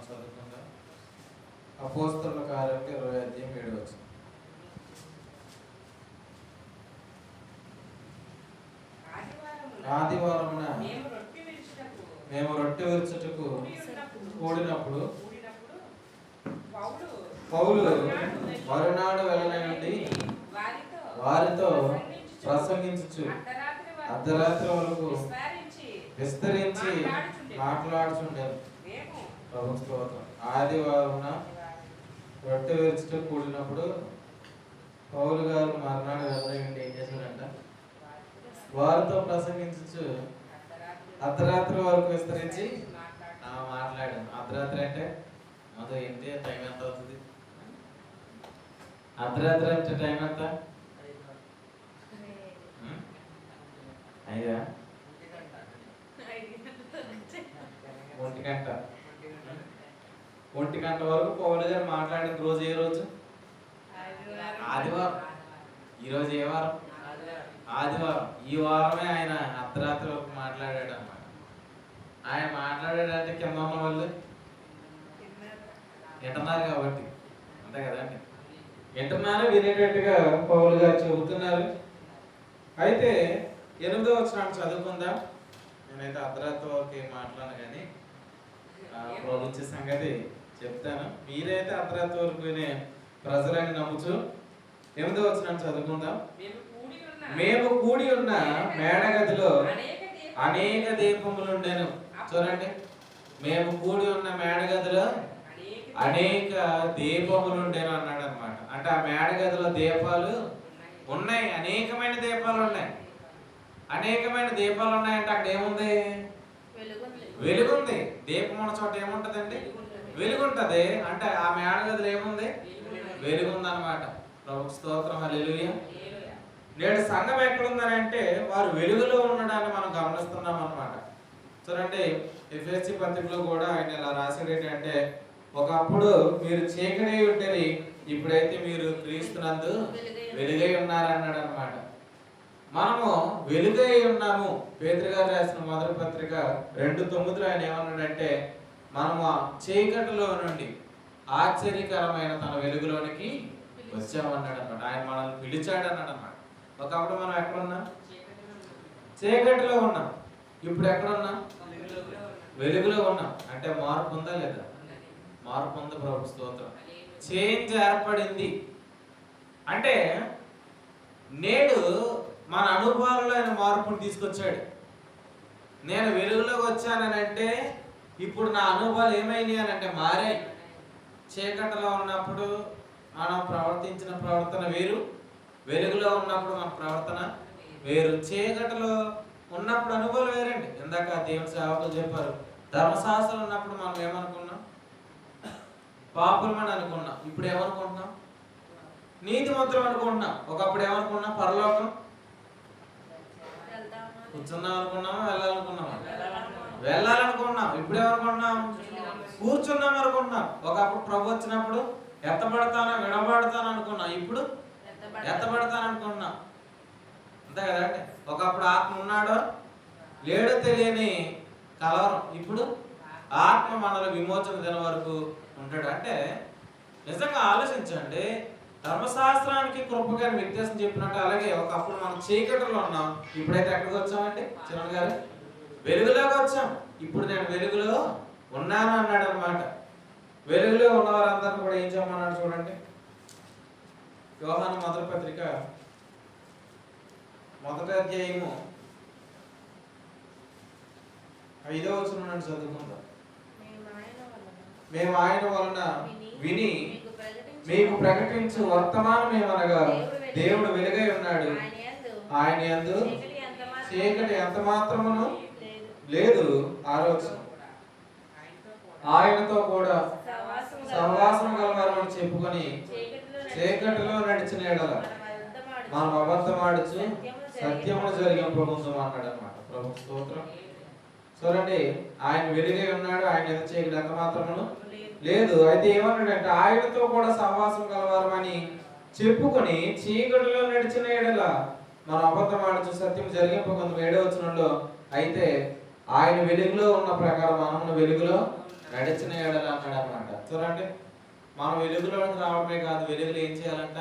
మనం చదువుకుందాం. అపోస్తలుల కార్యం 20:7. ఆదివారమున మేము రొట్టె విరుచుటకు కూడినప్పుడు పౌలు మరునాడు వెళ్ళనండి వారితో ప్రసంగించుచు అర్ధరాత్రి వరకు విస్తరించి మాట్లాడుచుండేది. ప్రభు స్తోత్రం. ఆదివారమున రొట్టె విరుచుటకు కూడినప్పుడు పౌలు గారు మరునాడు వెళ్ళనండి ఏం చేశారంట? వారితో ప్రసంగించు అర్ధరాత్రి వరకు విస్తరించి మాట్లాడాను. అర్ధరాత్రి అంటే మొదలు ఏంటి? టైం ఎంత అవుతుంది? అర్ధరాత్రి అంటే టైం ఎంత? 5 ఒంటి గంట వరకు పౌలు గారు మాట్లాడిన రోజు ఏ రోజు? ఆదివారం. ఈరోజు ఏ వారం? ఆదివారం. ఈ వారమే ఆయన అర్ధరాత్రి వరకు మాట్లాడాడు అన్నమాట. ఆయన మాట్లాడాడంటే కింద ఉన్న వాళ్ళు వింటున్నారు కాబట్టి, అంతే కదండి, వింటున్నారు, వినేటట్టుగా పౌలు గారు చెబుతున్నారు. అయితే 8వ వచనాన్ని చదువుకుందాం. నేనైతే అర్ధరాత్రి వరకు మాట్లాడను కానీ ప్రభుత్వ సంగతి చెప్తాను. మీరైతే అర్ధరాత్రి వరకు వినే ప్రజలని నమ్ముచు 8వ వచనాన్ని చదువుకుందాం. మేము కూడి ఉన్న మేడగదిలో అనేక దీపములు ఉండేను. చూడండి, మేము కూడి ఉన్న మేడగదిలో అనేక దీపములు ఉండేను అన్నాడు అనమాట. అంటే ఆ మేడగదిలో దీపాలు ఉన్నాయి, అనేకమైన దీపాలు ఉన్నాయి. అనేకమైన దీపాలు ఉన్నాయంటే అక్కడ ఏముంది? వెలుగుంది. దీపం ఉన్న చోట ఏముంటదండి? వెలుగుంటది. అంటే ఆ మేడగదిలో ఏముంది? వెలుగుంది అనమాట. ప్రభు స్తోత్రం, హల్లెలూయా. నేడు సంఘం ఎక్కడుందని అంటే వారు వెలుగులో ఉండడాన్ని మనం గమనిస్తున్నాం అనమాట. చూడండి, ఎఫెసీ పత్రికలో కూడా ఆయన ఇలా రాశాడు ఏంటంటే, ఒకప్పుడు మీరు చీకటి ఉంటేది, ఇప్పుడైతే మీరు క్రీస్తునందు వెలుగై ఉన్నారన్నాడు అనమాట. మనము వెలుగై ఉన్నాము. పేతురు గారు రాసిన మొదటి పత్రిక 2:9 ఆయన ఏమన్నాడంటే, మనము చీకటిలో నుండి ఆశ్చర్యకరమైన తన వెలుగులోనికి వచ్చామన్నాడు అనమాట. ఆయన మనల్ని పిలిచాడు అన్నాడు అనమాట. ఒకప్పుడు మనం ఎక్కడున్నాం? చీకటిలో ఉన్నాం. ఇప్పుడు ఎక్కడున్నాం? వెలుగులో ఉన్నాం. అంటే మార్పు ఉందా లేదా? మార్పు ఉంది. ప్రభు స్తోత్రం. చేంజ్ ఏర్పడింది. అంటే నేడు మన అనుభవాలలో ఆయన మార్పును తీసుకొచ్చాడు. నేను వెలుగులోకి వచ్చానని అంటే ఇప్పుడు నా అనుభవాలు ఏమైనాయి అని అంటే మారాయి. చీకటిలో ఉన్నప్పుడు మనం ప్రవర్తించిన ప్రవర్తన వేరు, వెలుగులో ఉన్నప్పుడు మన ప్రవర్తన వేరు. చీకటిలో ఉన్నప్పుడు అనుభవాలు వేరండి. ఇందాక దేవుని సేవకులు చెప్పారు, ధర్మశాస్త్రం ఉన్నప్పుడు మనం ఏమనుకున్నాం? పాపులమని అనుకున్నాం. ఇప్పుడు ఏమనుకుంటున్నాం? నీతిమంతులం అనుకుంటున్నాం. ఒకప్పుడు ఏమనుకున్నాం? పరలోకం కూర్చున్నాం అనుకున్నామా? వెళ్ళాలనుకున్నామా? వెళ్ళాలనుకున్నాం. ఇప్పుడు ఏమనుకున్నాం? కూర్చున్నాం అనుకున్నాం. ఒకప్పుడు ప్రభు వచ్చినప్పుడు ఎత్తబడతానో వినబడతాను అనుకున్నాం. ఇప్పుడు ఎత్తబడతాను అనుకున్నాం. అంతే కదండి. ఒకప్పుడు ఆత్మ ఉన్నాడో లేడో తెలియని కలవరం. ఇప్పుడు ఆత్మ మనలో విమోచన దిన వరకు ఉంటాడు. అంటే నిజంగా ఆలోచించండి, ధర్మశాస్త్రానికి కృపగారి వ్యత్యాసం చెప్పినట్టు అలాగే ఒకప్పుడు మనం చీకటిలో ఉన్నాం, ఇప్పుడైతే ఎక్కడికి వచ్చామండి? చిరణ్ గారు, వెలుగులోకి వచ్చాం. ఇప్పుడు నేను వెలుగులో ఉన్నాను అన్నాడు అనమాట. వెలుగులో ఉన్నవారందరినీ కూడా ఏం చేయమన్నాడు చూడండి. యోహాను మొదటి పత్రిక 1వ అధ్యాయము 5వ వచనం నుండి చదువుకుందాం. మేము ఆయన వలన విని మీకు ప్రకటించు వర్తమానం ఏమనగా దేవుడు వెలుగై ఉన్నాడు, ఆయన యందు చీకటి ఎంత మాత్రమును లేదు. 6వ వచనం, ఆయనతో కూడా సహవాసం గలవారని చెప్పుకొని చీకటిలో నడిచిన ఎడల మనం అబద్ధమాడుచు సత్యమును జరిగింపకుందాం అన్నాడు అనమాట. ప్రభు స్తోత్రం. చూడండి, ఆయన వెలుగై ఉన్నాడు, ఆయన ఎంత చీకటి ఎంత మాత్రమును లేదు. అయితే ఏమన్నాడంటే, ఆయనతో కూడా సహవాసం గలవారమని చెప్పుకొని చీకటిలో నడిచిన ఎడల మనం అబద్ధమాడుచు సత్యం జరిగింపకుందాం. 7వ వచనంలో, అయితే ఆయన వెలుగులో ఉన్న ప్రకారం మనము వెలుగులో నడిచిన ఎడల అన్నాడు అన్నమాట. చూడండి, మనం వెలుగులోకి రావడమే కాదు, వెలుగులో ఏం చేయాలంట?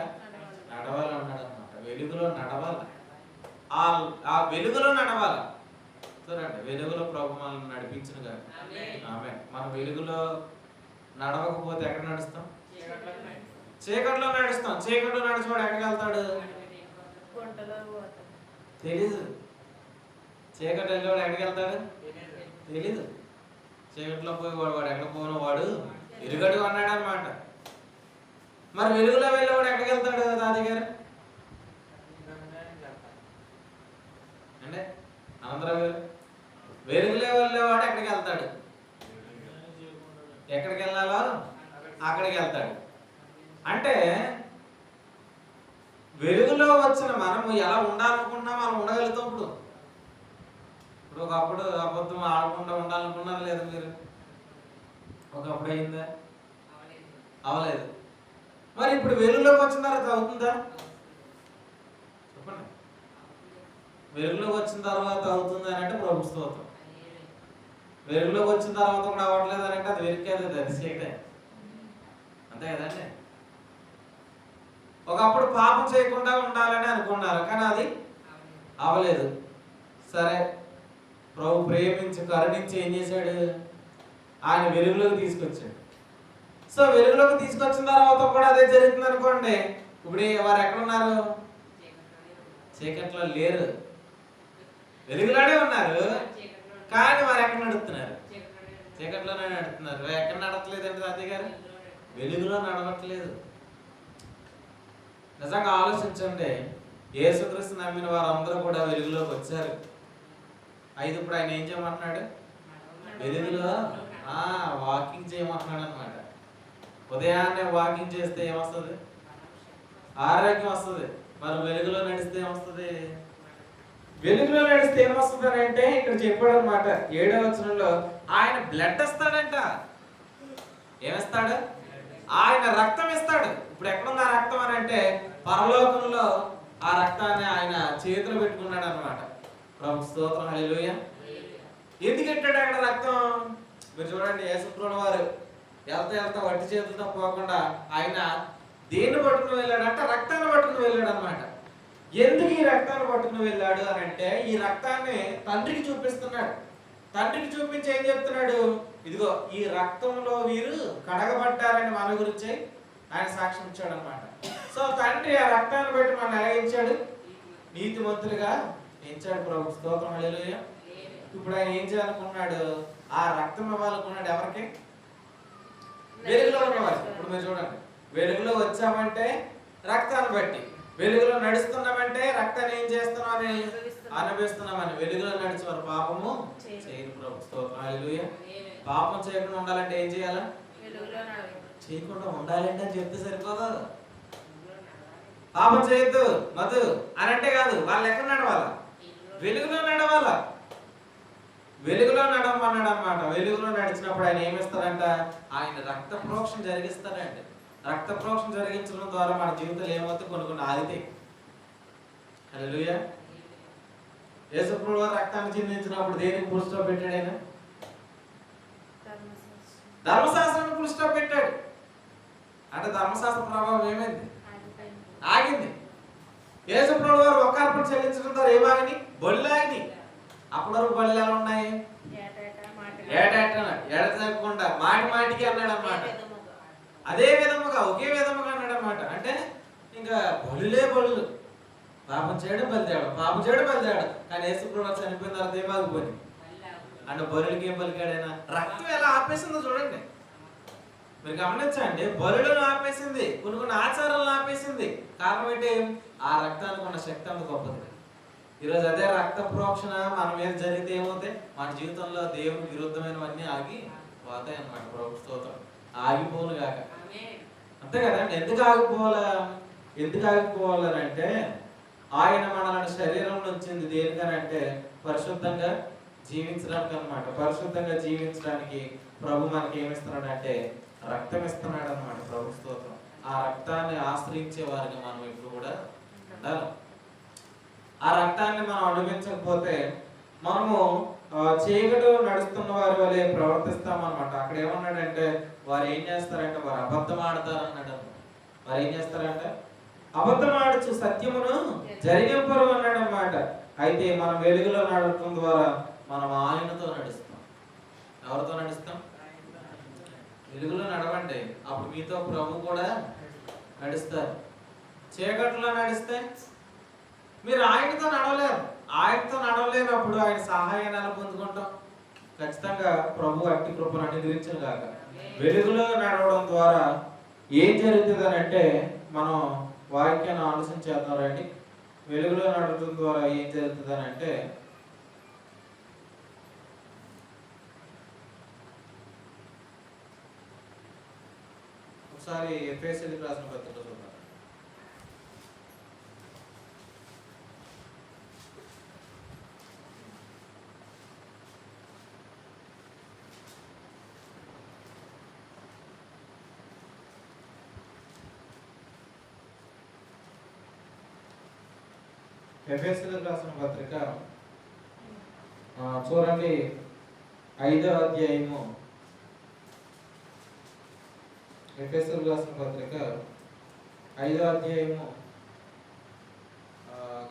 నడవాలన్నాడు అన్నమాట. వెలుగులో నడవాలి, ఆ వెలుగులో నడవాలి. చూడండి, వెలుగులో ప్రభు మనల్ని నడిపించిన కాదు. ఆమె మనం వెలుగులో నడవకపోతే ఎక్కడ నడుస్తాం? చీకట్లో నడుస్తాం. చీకట్లో నడిచివాడు ఎక్కడికి వెళ్తాడు? తెలీదు. చీకటి వెళ్ళేవాడు ఎక్కడికి వెళ్తాడు? తెలీదు. చీకట్లో పోయి వాడు ఎక్కడ పోయిన వాడు ఎరుగడు అన్నాడు అనమాట. మరి వెలుగులో వెళ్ళేవాడు ఎక్కడికి వెళ్తాడు దాది గారు? అంటే ఆంధ్రరావు గారు, వెలుగులో వెళ్ళేవాడు ఎక్కడికి వెళ్తాడు? ఎక్కడికి వెళ్ళాలో అక్కడికి వెళ్తాడు. అంటే వెలుగులో వచ్చిన మనము ఎలా ఉండాలనుకుంటున్నాం అలా ఉండగలుగుతాం. ఇప్పుడు ఒకప్పుడు అబద్ధం ఆడకుండా ఉండాలనుకున్నారు లేదా మీరు? ఒకప్పుడు అయిందా? అవలేదు. మరి ఇప్పుడు వెలుగులోకి వచ్చిన తర్వాత అవుతుందా? చెప్పండి. వెలుగులోకి వచ్చిన తర్వాత అవుతుంది అని అంటే ప్రభు స్తోత్రం. వెలుగులోకి వచ్చిన తర్వాత కూడా అవ్వట్లేదు అని అంటే అది వెలుగుకేది, అది చీకటే. అంతే కదండి. ఒకప్పుడు పాపం చేయకుండా ఉండాలని అనుకున్నారు, కానీ అది అవలేదు. సరే, ప్రభు ప్రేమించి కరుణించి ఏం చేశాడు? ఆయన వెలుగులోకి తీసుకొచ్చాడు. సో వెలుగులోకి తీసుకొచ్చిన తర్వాత కూడా అదే జరుగుతుంది అనుకోండి. ఇప్పుడు వారు ఎక్కడున్నారు? చీకట్లో లేరు, వెలుగులోనే ఉన్నారు. కానీ వారు ఎక్కడ నడుస్తున్నారు? చీకట్లోనే నడుస్తున్నారు. ఎక్కడ నడవట్లేదండి అదే గారు? వెలుగులో నడవట్లేదు. నిజంగా ఆలోచించండి, యేసుక్రీస్తు నమ్మిన వారందరూ కూడా వెలుగులోకి వచ్చారు. అయితే ఇప్పుడు ఆయన ఏం చేయమంటున్నాడు? వెలుగులో వాకింగ్ చేయమంటున్నాడు అనమాట. ఉదయాన్నే వాకింగ్ చేస్తే ఏమొస్తుంది? ఆరోగ్యం వస్తుంది. మరి వెలుగులో నడిస్తే ఏమొస్తుంది? వెలుగులో నడిస్తే ఏమొస్తుంది అని అంటే ఇక్కడ చెప్పాడు అనమాట. 7వ వచనంలో ఆయన బ్లడ్ ఇస్తాడంట. ఏమిస్తాడు? ఆయన రక్తం ఇస్తాడు. ఇప్పుడు ఎక్కడుంది ఆ రక్తం అని అంటే పరలోకంలో ఆ రక్తాన్ని ఆయన చేతిలో పెట్టుకున్నాడు అనమాట. ప్రభు స్తోత్రం, హల్లెలూయా. ఎందుకు పెట్టాడు అక్కడ రక్తం? మీరు చూడండి, యేసుప్రభువు వారు వెళ్తా వట్టి చేతులతో పోకుండా ఆయన దేన్ని పట్టుకుని వెళ్ళాడు అంటే రక్తాన్ని పట్టుకుని వెళ్ళాడు అనమాట. ఎందుకు ఈ రక్తాన్ని పట్టుకుని వెళ్ళాడు అని అంటే ఈ రక్తాన్ని తండ్రికి చూపిస్తున్నాడు. తండ్రికి చూపించి ఏం చెప్తున్నాడు? ఇదిగో ఈ రక్తంలో వీరు కడగబడ్డారని మన గురించి ఆయన సాక్ష్యం ఇచ్చాడు అనమాట. సో తండ్రి ఆ రక్తాన్ని బట్టి మనం ఎలా ఇచ్చాడు? నీతిమంతులుగా ఎంచాడు. ప్రభు స్తోత్రం, హల్లెలూయా. ఇప్పుడు ఆయన ఏం చేయాలనుకున్నాడు? ఆ రక్తం ఇవ్వాలనుకున్నాడు. ఎవరికి? వెలుగులో ఉన్నవారు. ఇప్పుడు మీరు చూడండి, వెలుగులో వచ్చామంటే రక్తాన్ని బట్టి, వెలుగులో నడుస్తున్నామంటే రక్తాన్ని ఏం చేస్తున్నామని అనుభవిస్తున్నామని. వెలుగులో నడిచేవారు పాపము చేయరు. ప్రభు స్తోత్రం, హల్లెలూయా. పాపం చేయకుండా ఉండాలంటే ఏం చేయాలా? చేయకుండా ఉండాలంటే అని చెప్తే సరిపోదు. పాపం చేయొద్దు మధు అని అంటే కాదు, వాళ్ళు ఎక్కడ నడవాలా? వెలుగులో నడవాలా. వెలుగులో నడవమన్నాడు అనమాట. వెలుగులో నడిచినప్పుడు ఆయన ఏమిస్తాడంట? ఆయన రక్త ప్రోక్షణ జరిగిస్తాడండి. రక్త ప్రోక్షణ జరిగించడం ద్వారా మన జీవితాలు ఏమవుతాయి? కొన్ని ఆగితాయి. హల్లెలూయా. యేసుప్రభువు రక్తాన్ని చిందించినప్పుడు దేనికి ఫుల్ స్టాప్ పెట్టాడు? ఆయన ధర్మశాస్త్రాన్ని ఫుల్ స్టాప్ పెట్టాడు. అంటే ధర్మశాస్త్ర ప్రభావం ఏమైంది? ఆగింది. యేసుప్రభువు వారు ఒక అర్పణ చెల్లించడం ద్వారా ఏమాగిని? బళ్ళు ఆగినాయి. అప్పటి వరకు బళ్ళు ఎలా ఉన్నాయి? ఎడతెగకుండా మాటి మాటికి అన్నాడు అన్నమాట. అదే విధముగా ఒకే విధముగా అన్నాడు అన్నమాట. అంటే ఇంకా బలులే బళ్ళు, పాపం చేయడం బలితేయడం, పాపం చేయడం బలితేయడం. కానీ యేసుప్రభువు చనిపోయిన తర్వాత ఏమాగిపోయి అంటే బలులకి ఏం పలికాడైనా? రక్తం ఎలా ఆపేసిందో చూడండి. మీరు గమనించండి, బలులను ఆపేసింది, కొన్ని ఆచారాలను ఆపేసింది. కారణం ఏంటి? ఆ రక్తానికి ఉన్న శక్తి అంత గొప్పది. ఈరోజు అదే రక్త ప్రోక్షణ మన మీద జరిగితే ఏమవుతాయి? మన జీవితంలో దేవునికి విరుద్ధమైనవన్నీ ఆగి పోతాయి అన్నమాట. ప్రభు స్తోత్రం. ఆగిపోను కాక. అంతే కదండి. ఎందుకు ఆగిపోవాలంటే ఆయన మనల్ని శరీరం వచ్చింది దేనికనంటే పరిశుద్ధంగా జీవించడానికి అన్నమాట. పరిశుద్ధంగా జీవించడానికి ప్రభు మనకి ఏమిస్తున్నాడు అంటే రక్తం ఇస్తున్నాడు అన్నమాట. ప్రభు స్తోత్రం. ఆ రక్తాన్ని ఆశ్రయించే వారిగా మనం ఇప్పుడు కూడా ఉండాలి. ఆ రక్తాన్ని మనం అనుభవించకపోతే మనము చీకటిలో నడుస్తున్న వారి వలె ప్రవర్తిస్తామన్నమాట. అక్కడ ఏమన్నాడంటే వారు ఏం చేస్తారంటే వారు అబద్ధం ఆడతారు అన్నాడు. వారు ఏం చేస్తారంటే అబద్ధం ఆడచ్చు, సత్యమును జరిగింపరు అన్నాడు అన్నమాట. అయితే మనం వెలుగులో నడవడం ద్వారా మనం ఆయనతో నడుస్తాం. ఎవరితో నడుస్తాం? వెలుగులో నడవండి, అప్పుడు మీతో ప్రభు కూడా నడుస్తారు. చీకట్లో నడిస్తే మీరు ఆయనతో నడవలేరు. ఆయనతో నడవలేనప్పుడు ఆయన సహాయాన్ని ఎలా పొందుకుంటాం? ఖచ్చితంగా ప్రభు అట్టి కృపను అనుగ్రహించను కాక. వెలుగులో నడవడం ద్వారా ఏం జరుగుతుంది అని అంటే మనం వాక్యాన్ని ఆలోచించేద్దాం రండి. వెలుగులో నడవడం ద్వారా ఏం జరుగుతుంది అని అంటే ఒకసారి ఎఫెసీయులకు రాసిన పత్రిక చూద్దాం. ఎఫెసీయులకు రాసిన పత్రిక చూడండి, 5వ అధ్యాయము. ఎఫెసీయులకు రాసిన పత్రిక 5వ అధ్యాయము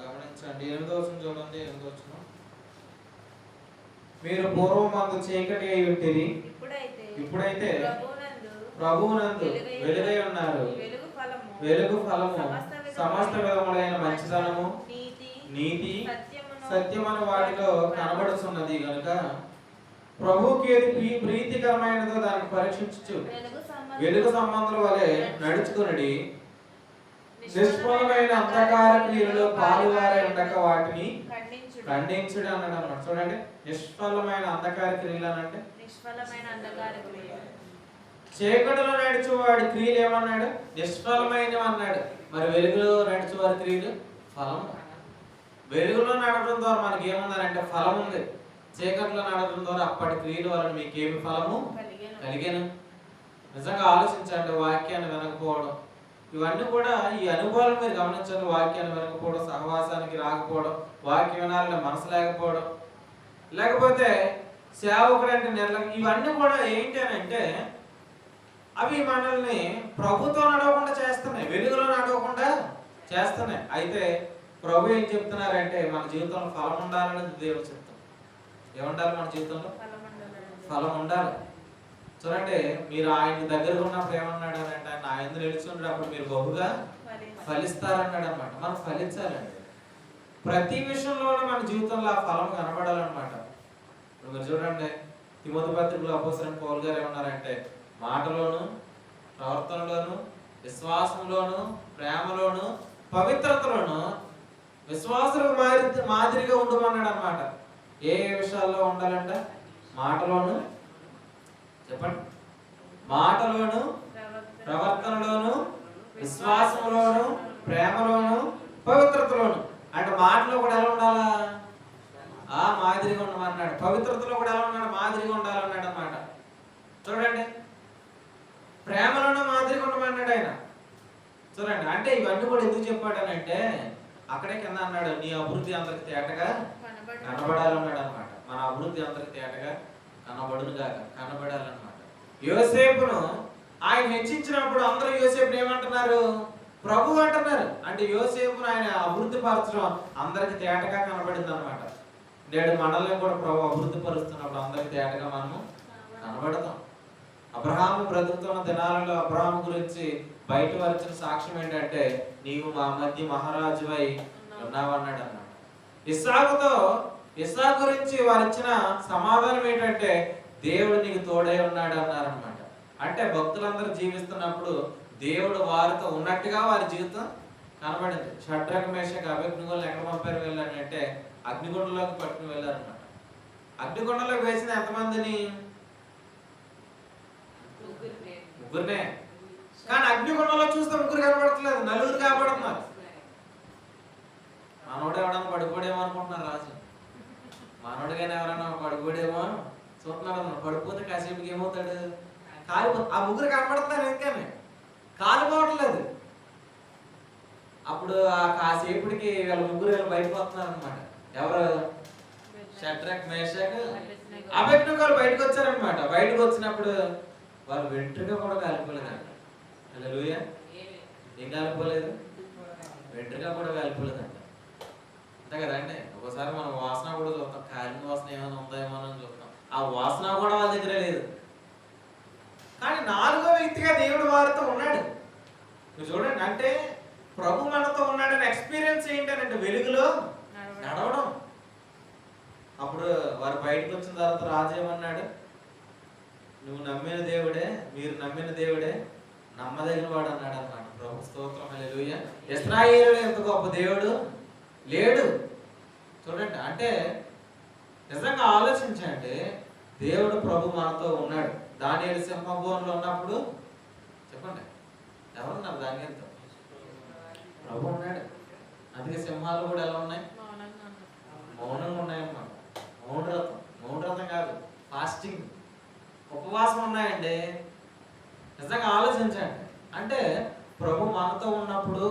గమనించండి. 8వ వచనం చూడండి. 8వ వచనం, మీరు పూర్వమందు చీకటి అయి ఉంటిరి, ఇప్పుడైతే ప్రభువునందు వెలుగై ఉన్నారు. వెలుగు ఫలము సమస్త విధములైన మంచితనము, నీతి, సత్యమను వాటిలో కనబడుతున్నది కనుక ప్రభువుకి ఏది ప్రీతికరమైనదో దాన్ని పరీక్షించు వెలుగు సంబంధుల వలె నడుచుకునడి. నిష్ఫలమైన అంధకార క్రియలలో పాలువారే ఉండక వాటిని ఖండించుడు అన్నాడు అన్నమాట. చూడండి, నిష్ఫలమైన అంధకార క్రియలు అని అంటే చీకటిలో నడిచే వాడి క్రియలు ఏమన్నాడు? నిష్ఫలమైనవి అన్నాడు. మరి వెలుగులో నడిచే వారి క్రియలు ఫలం. వెలుగులో నడవడం ద్వారా మనకి ఏముందనంటే ఫలం ఉంది. చీకటిలో నడవడం ద్వారా అప్పటి క్రియల వలన మీకేమి ఫలము కలిగేను? నిజంగా ఆలోచించండి. వాక్యాన్ని వినకపోవడం, ఇవన్నీ కూడా ఈ అనుభవాలు మీరు గమనించండి. వాక్యాన్ని వినకపోవడం, సహవాసానికి రాకపోవడం, వాక్యం వినాలని మనసు లేకపోవడం, లేకపోతే సేవకుడు అంటే ఇవన్నీ కూడా ఏంటి అని అంటే అవి మనల్ని ప్రభుతో నడవకుండా చేస్తున్నాయి, వెలుగులో నడవకుండా చేస్తున్నాయి. అయితే ప్రభు ఏం చెప్తున్నారంటే మన జీవితంలో ఫలం ఉండాలనేది దేవుడు చెప్తాం. ఏముండాలి? మన జీవితంలో ఫలం ఉండాలి. చూడండి, మీరు ఆయన దగ్గర ఉన్నప్పుడు ఏమన్నాడు అంటే ఆయన ఆయన నిలుచున్నప్పుడు మీరు బహుగా ఫలిస్తారన్నాడు అనమాట. మనం ఫలించాలండి. ప్రతి విషయంలోనూ మన జీవితంలో ఆ ఫలం కనబడాలన్నమాట. ఇప్పుడు మీరు చూడండి, తిమోతి పత్రికలో అపోస్తలుడైన పౌలు గారు ఏమన్నారంటే మాటలోను, ప్రవర్తనలోను, విశ్వాసంలోను, ప్రేమలోను, పవిత్రతలోను విశ్వాసులకు మాదిరిగా ఉండమన్నాడు అనమాట. ఏ విషయాల్లో ఉండాలంట? మాటలోను, చెప్పండి, మాటలోను, ప్రవర్తనలోను, విశ్వాసంలోను, ప్రేమలోను, పవిత్రతలోను. అంటే మాటలో కూడా ఎలా ఉండాలా? మాదిరిగా ఉండమన్నాడు. పవిత్రతలో కూడా ఎలా ఉన్నాడు? మాదిరిగా ఉండాలన్నాడు అన్నమాట. చూడండి, ప్రేమలోనూ మాదిరిగా ఉండమన్నాడు ఆయన. చూడండి, అంటే ఇవన్నీ కూడా ఎందుకు చెప్పాడనంటే అక్కడే కింద అన్నాడు, నీ అభివృద్ధి అందరికి తేటగా కనబడాలన్నాడు అనమాట. మన అభివృద్ధి అందరికి తేటగా కనబడాలన్నమాట. యోసేపును ఆయన హెచ్చించినప్పుడు అందరూ యోసేపుని ఏమంటున్నారు? ప్రభు అంటున్నారు. అంటే యోసేపును ఆయన అభివృద్ధి పరచడం అందరికి తేటగా కనబడింది అనమాట. నేడు మనల్ని కూడా ప్రభు అభివృద్ధి పరుస్తున్నప్పుడు అందరికి తేటగా మనము కనబడతాం. అబ్రహాము బ్రతుకుతున్న దినాలలో అబ్రహాము గురించి బయట వచ్చిన సాక్ష్యం ఏంటంటే నీవు మా మధ్య మహారాజువై ఉన్నావన్నాడు అన్నాడు. ఇస్సాకు గురించి వారు ఇచ్చిన సమాధానం ఏంటంటే దేవుడు నీకు తోడై ఉన్నాడు అన్నారనమాట. అంటే భక్తులందరూ జీవిస్తున్నప్పుడు దేవుడు వారితో ఉన్నట్టుగా వారి జీవితం కనబడింది. షడ్రక మేషక్ అబేద్నెగోలను ఎక్కడ పంపారు వెళ్ళాలి అంటే అగ్నిగుండంలోకి పట్టుకుని వెళ్ళారనమాట. అగ్నిగుండంలోకి వేసిన ఎంతమందిని? ముగ్గురినే. కానీ అగ్నిగుండంలో చూస్తే ముగ్గురు కనబడట్లేదు, నలుగురు కనబడుతున్నారు. మనోడు ఎవడన్నా పడిపోడేమో అనుకుంటున్నారు రాజు. మనోడికైనా ఎవరైనా పడిపోడేమో చూస్తున్నాడు అన్న. పడిపోతే కాసేపుకి ఏమవుతాడు? ఆ ముగ్గురు కనబడుతున్నారు, ఎందుకని కాలిపోవట్లేదు. అప్పుడు ఆ కాసేపుడికి వీళ్ళ ముగ్గురు బయటకు వస్తున్నారు అనమాట. ఎవరు? షడ్రక్ మేషక్ అబేద్నెగోలు బయటకు వచ్చారనమాట. బయటకు వచ్చినప్పుడు వాళ్ళు వెంట్రుక కూడా కాలిపోలేదంట. హల్లెలూయా. ఏం కాలిపోలేదు? వెంట్రుక కూడా కాలిపోలేదంట. అంతే కదండి. ఒకసారి మనం వాసన కూడా చూస్తాం, కాలిన వాసన ఏమైనా ఉందేమో అని చూస్తాం. ఆ వాసన కూడా వాళ్ళ దగ్గర లేదు. కానీ నాలుగో వ్యక్తిగా దేవుడు వారితో ఉన్నాడు. మీరు చూడండి, అంటే ప్రభు మనతో ఉన్నాడని ఎక్స్పీరియన్స్ ఏంటంటే వెలుగులో నడవడం. అప్పుడు వారు బయటకు వచ్చిన తర్వాత రాజు ఏమన్నాడు? నువ్వు నమ్మిన దేవుడే, మీరు నమ్మిన దేవుడే నమ్మదగిన వాడు అన్నాడు అన్నమాట. ప్రభు స్తోత్రం. హల్లెలూయా. ఇశ్రాయేలు ఎంత గొప్ప దేవుడు లేడు. చూడండి, అంటే నిజంగా ఆలోచించండి. దేవుడు ప్రభు మనతో ఉన్నాడు. దానియేలు సింహభవనంలో ఉన్నప్పుడు చెప్పండి, ఎవరున్నారు దానియేలుతో? ప్రభు ఉన్నాడు. అందుకే సింహాలు కూడా ఎలా ఉన్నాయి? మౌనంగా ఉన్నాయన్నమాట. మౌనవ్రతం కాదు, ఫాస్టింగ్, ఉపవాసం ఉన్నాయండి. నిజంగా ఆలోచించండి. అంటే ప్రభు మనతో ఉన్నప్పుడు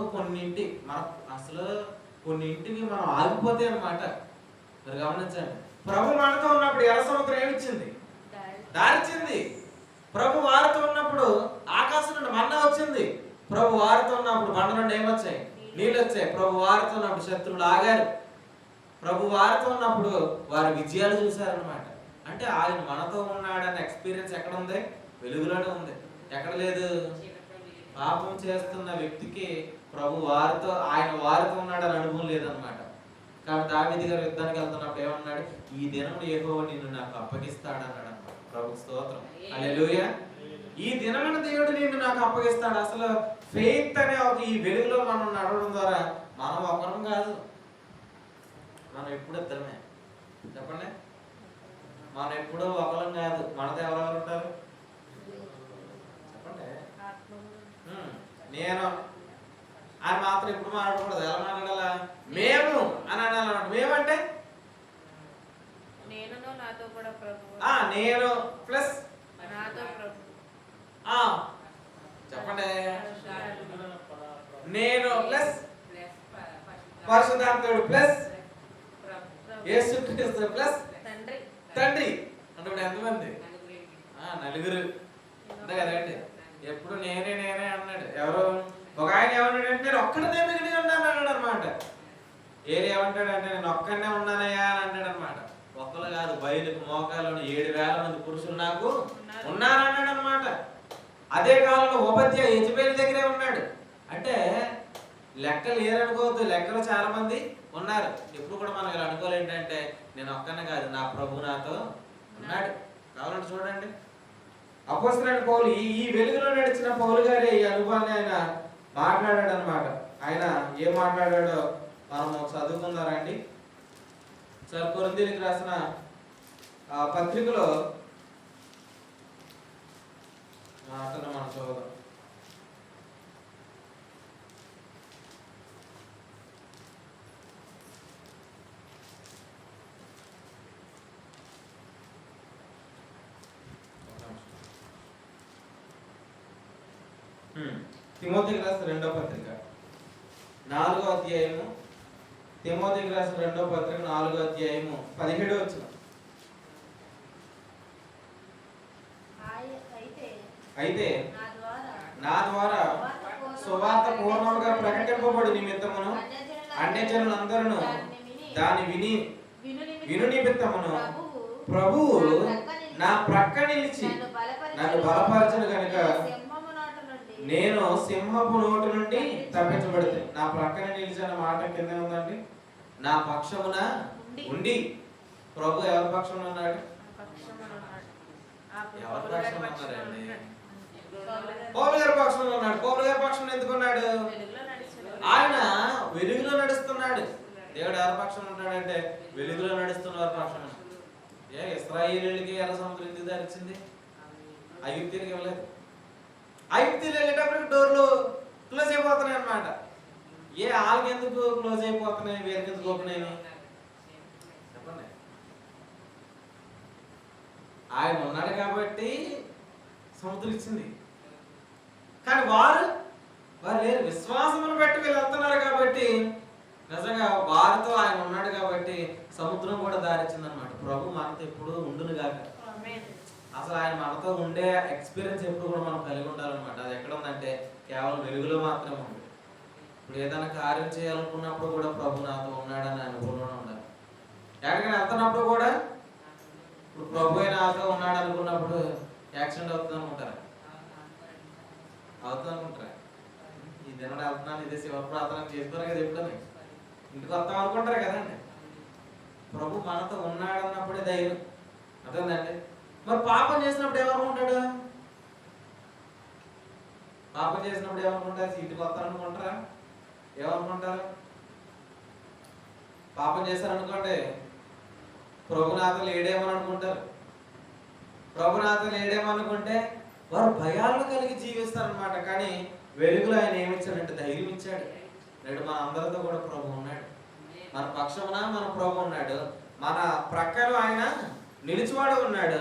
కొన్నింటివి మనం ఆగిపోతే అన్నమాట. మీరు గమనించండి. ప్రభు మనతో ఉన్నప్పుడు ఎర్ర సముద్రం ఏమిచ్చింది? దారిచ్చింది. ప్రభు వారితో ఉన్నప్పుడు ఆకాశం నుండి మన్నా వచ్చింది. ప్రభు వారితో ఉన్నప్పుడు బండ నుండి ఏమొచ్చాయి? నీళ్ళు వచ్చాయి. ప్రభు వారితో ఉన్నప్పుడు శత్రువులు ఆగారు. ప్రభు వారితో ఉన్నప్పుడు వారి విజయాలు చూశారనమాట. అంటే ఆయన మనతో ఉన్నాడన్న ఎక్స్పీరియన్స్ ఎక్కడ ఉంది? వెలుగులోనే ఉంది. ఎక్కడ లేదు? పాపం చేస్తున్న వ్యక్తికి ప్రభు ఆయన వారితో ఉన్నాడని అనుభవం లేదనమాట. కాబట్టి దావీదు గారు యుద్ధానికి వెళ్తున్నప్పుడు ఏమన్నాడు? ఈ దినం యెహోవా నిన్ను నాకు అప్పగిస్తాడన్నాడు అన్నమాట. ప్రభు స్తోత్రం. హల్లెలూయా. ఈ దినమున దేవుడు నిన్ను నాకు అప్పగిస్తాడు. అసలు ఫెయిత్ అనే ఒక ఈ వెలుగులో మనం నడవడం ద్వారా మనం ఒకరం కాదు, మనం ఎప్పుడు ఇద్దరమే. చెప్పండి, మనం ఎప్పుడూ ఒకరం కాదు. మనతో ఎవరెవరు ఉంటారు? చెప్పండి. నేను అని మాత్రం ఎప్పుడు మాట్లాడకూడదు. ఎలా మాట్లాడాలా? మేము అని అనాలన్నమాట. మేమంటే నేను ప్లస్ చెప్పండి, నేను ప్లస్ పరిశుద్ధాత్ముడు ప్లస్ యేసుక్రీస్తు ప్లస్ తండ్రి. అంటే ఎంతమంది? నలుగురు. అంతే కదండి. ఎప్పుడు నేనే అన్నాడు. ఎవరు? ఒక ఆయన ఏమన్నాడంటే నేను ఒక్కడనే మిగిలి ఉన్నాను అన్నాడు అనమాట. ఏమంటాడంటే నేను ఒక్కడనే ఉన్నానయ్యా అని అంటాడు అనమాట. ఒక్కరు కాదు, బయలుకు మోకాలను 7,000 మంది పురుషులు నాకు ఉన్నారన్నాడు అనమాట. అదే కాలంలో ఉపత్య యజబేలు దగ్గరే ఉన్నాడు. అంటే లెక్కలు ఏరనుకోవద్దు, లెక్కలు చాలా మంది ఉన్నారు. ఎప్పుడు కూడా మనం ఇలా అనుకోలేంటంటే నేను ఒక్కనే కాదు, నా ప్రభు నాతో ఉన్నాడు. కావాలంటే చూడండి, అపోస్తలుడైన పౌలు ఈ వెలుగులో నడిచిన పౌలు గారే ఈ అనుభవాన్ని ఆయన మాట్లాడాడు అనమాట. ఆయన ఏం మాట్లాడాడో మనం చదువుకుందారండి. సార్ కొరింథీయులకు రాసిన పత్రికలో మాటను మనం చదువుదాం. తిమోతికి రాసిన 2వ పత్రిక 4వ అధ్యాయము. తిమోతికి రాసిన 2వ పత్రిక 4వ అధ్యాయము 17వ వచనం. అయితే నా ద్వారా సువార్త పూర్ణముగా ప్రకటింపబడు నిమిత్తమును అన్యజనులందరూ దాని విను నిమిత్తమును ప్రభువు నా ప్రక్క నిలిచి నన్ను బలపరచను కనుక నేను సింహపు నోటి నుండి తప్పించబడితే. నా ప్రక్కన నిలిచిన మాట కింద ఉందండి. నా పక్షమున ఉండి. ప్రభు ఎవరి పక్షమున ఉన్నాడు? ఎవరి పక్షమున ఉన్నారండి? పౌలు గారి పక్షంలో ఉన్నాడు. పౌలు గారి పక్షంలో ఎందుకున్నాడు? ఆయన వెలుగులో నడుస్తున్నాడు. దేవుడు ఎవరి పక్షంలో ఉంటాడంటే వెలుగులో నడుస్తున్న వారి పక్షం. ఇశ్రాయేలీయులకి ఎర్ర సముద్రం ఎందుకు దారిచ్చింది? ఐగుప్తీయులకు ఇవ్వలేదు. ఐగుప్తీయులు వెళ్ళేటప్పటికి డోర్లు క్లోజ్ అయిపోతున్నాయి అన్నమాట. వాళ్ళకి ఎందుకు క్లోజ్ అయిపోతున్నాయి, వీరికి ఎందుకు ఓపెన్ అయినాయి? చెప్పండి. ఆయన ఉన్నాడు కాబట్టి సముద్రం ఇచ్చింది. కానీ వారు లేరు. విశ్వాసమును బట్టి వీళ్ళు వెళ్తున్నారు కాబట్టి నిజంగా వారితో ఆయన ఉన్నాడు కాబట్టి సముద్రం కూడా దారిచ్చిందనమాట. ప్రభు మనతో ఎప్పుడు ఉండును గాక. అసలు ఆయన మనతో ఉండే ఎక్స్పీరియన్స్ ఎప్పుడు కూడా మనం కలిగి ఉండాలన్నమాట. అది ఎక్కడ ఉందంటే కేవలం వెలుగులో మాత్రమే ఉంది. ఇప్పుడు ఏదైనా కార్యం చేయాలనుకున్నప్పుడు కూడా ప్రభు నాతో ఉన్నాడని అనుభవంలో ఉండాలి. ఎక్కడికైనా వెళ్తున్నప్పుడు కూడా ఇప్పుడు ప్రభు నాతో ఉన్నాడు అనుకున్నప్పుడు యాక్సిడెంట్ అవుతుంది అనుకుంటారా? అవుతుంది అనుకుంటారా? ఈ దినం వెళ్తున్నాను, ఇదే శివ ప్రార్థన చేసుకోరు కదా, ఎప్పుడని ఇంటికి వస్తాం అనుకుంటారు కదండి. ప్రభు మనతో ఉన్నాడన్నప్పుడే ధైర్యం. అర్థందండి. మరి పాపం చేసినప్పుడు ఏమనుకుంటాడు? పాపం చేసినప్పుడు ఏమనుకుంటారు? ఇంటికి వస్తారనుకుంటారా? ఏమనుకుంటారు? పాపం చేశారనుకోండి, ప్రభునాథ లేడేమని అనుకుంటారు. ప్రభునాథ లేడేమనుకుంటే వారు భయాలను కలిగి జీవిస్తారనమాట. కానీ వెలుగులో ఆయన ఏమిచ్చాడంటే ధైర్యం ఇచ్చాడు. నేడు మన అందరితో కూడా ప్రభు ఉన్నాడు. మన పక్షమున మన ప్రభు ఉన్నాడు. మన ప్రక్కలో ఆయన నిలిచివాడు ఉన్నాడు.